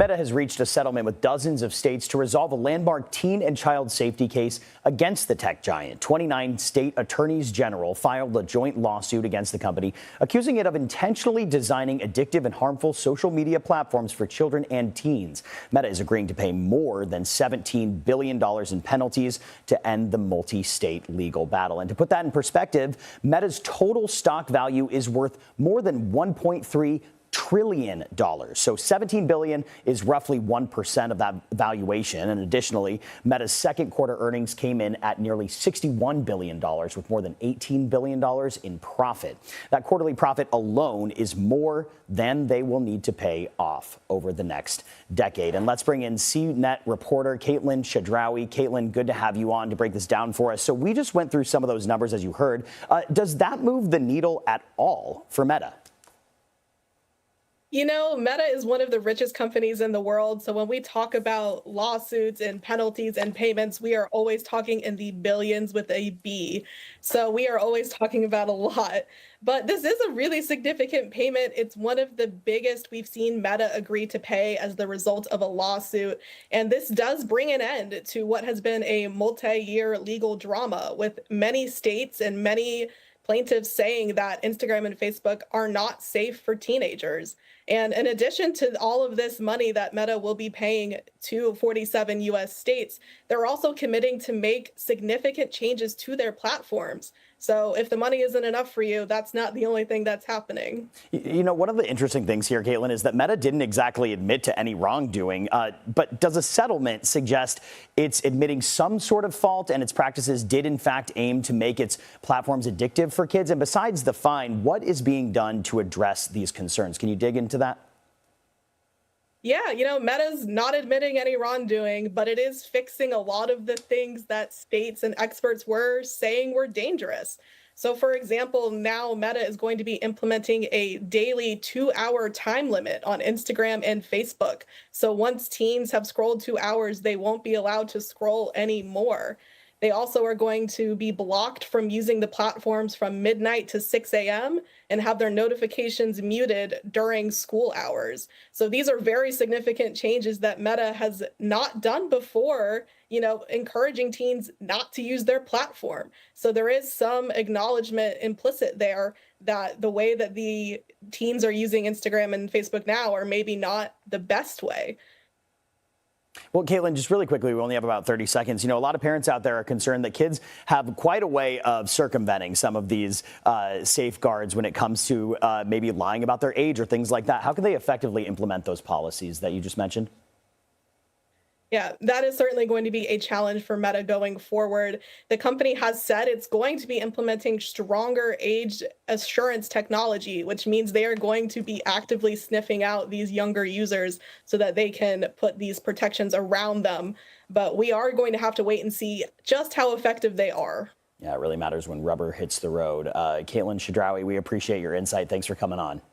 Meta has reached a settlement with dozens of states to resolve a landmark teen and child safety case against the tech giant. 29 state attorneys general filed a joint lawsuit against the company, accusing it of intentionally designing addictive and harmful social media platforms for children and teens. Meta is agreeing to pay more than $17 billion in penalties to end the multi-state legal battle. And to put that in perspective, Meta's total stock value is worth more than $1.3 trillion. So $17 billion is roughly 1% of that valuation. And additionally, Meta's second quarter earnings came in at nearly $61 billion, with more than $18 billion in profit. That quarterly profit alone is more than they will need to pay off over the next decade. And let's bring in CNET reporter Katelyn Chedraoui. Katelyn, good to have you on to break this down for us. So we just went through some of those numbers, as you heard. Does that move the needle at all for Meta? You know, Meta is one of the richest companies in the world. So when we talk about lawsuits and penalties and payments, we are always talking in the billions with a B. So we are always talking about a lot. But this is a really significant payment. It's one of the biggest we've seen Meta agree to pay as the result of a lawsuit. And this does bring an end to what has been a multi-year legal drama, with many states and many plaintiffs saying that Instagram and Facebook are not safe for teenagers. And in addition to all of this money that Meta will be paying to 47 US states, they're also committing to make significant changes to their platforms. So if the money isn't enough for you, that's not the only thing that's happening. You know, one of the interesting things here, Katelyn, is that Meta didn't exactly admit to any wrongdoing. But does a settlement suggest it's admitting some sort of fault and its practices did, in fact, aim to make its platforms addictive for kids? And besides the fine, what is being done to address these concerns? Can you dig into that? Yeah, you know, Meta's not admitting any wrongdoing, but it is fixing a lot of the things that states and experts were saying were dangerous. So, for example, now Meta is going to be implementing a daily 2-hour time limit on Instagram and Facebook. So once teens have scrolled 2 hours, they won't be allowed to scroll anymore. They also are going to be blocked from using the platforms from midnight to 6 a.m. and have their notifications muted during school hours. So these are very significant changes that Meta has not done before, you know, encouraging teens not to use their platform. So there is some acknowledgement implicit there that the way that the teens are using Instagram and Facebook now are maybe not the best way. Well, Katelyn, just really quickly, we only have about 30 seconds. You know, a lot of parents out there are concerned that kids have quite a way of circumventing some of these safeguards when it comes to maybe lying about their age or things like that. How can they effectively implement those policies that you just mentioned? Yeah, that is certainly going to be a challenge for Meta going forward. The company has said it's going to be implementing stronger age assurance technology, which means they are going to be actively sniffing out these younger users so that they can put these protections around them. But we are going to have to wait and see just how effective they are. Yeah, it really matters when rubber hits the road. Katelyn Chedraoui, we appreciate your insight. Thanks for coming on.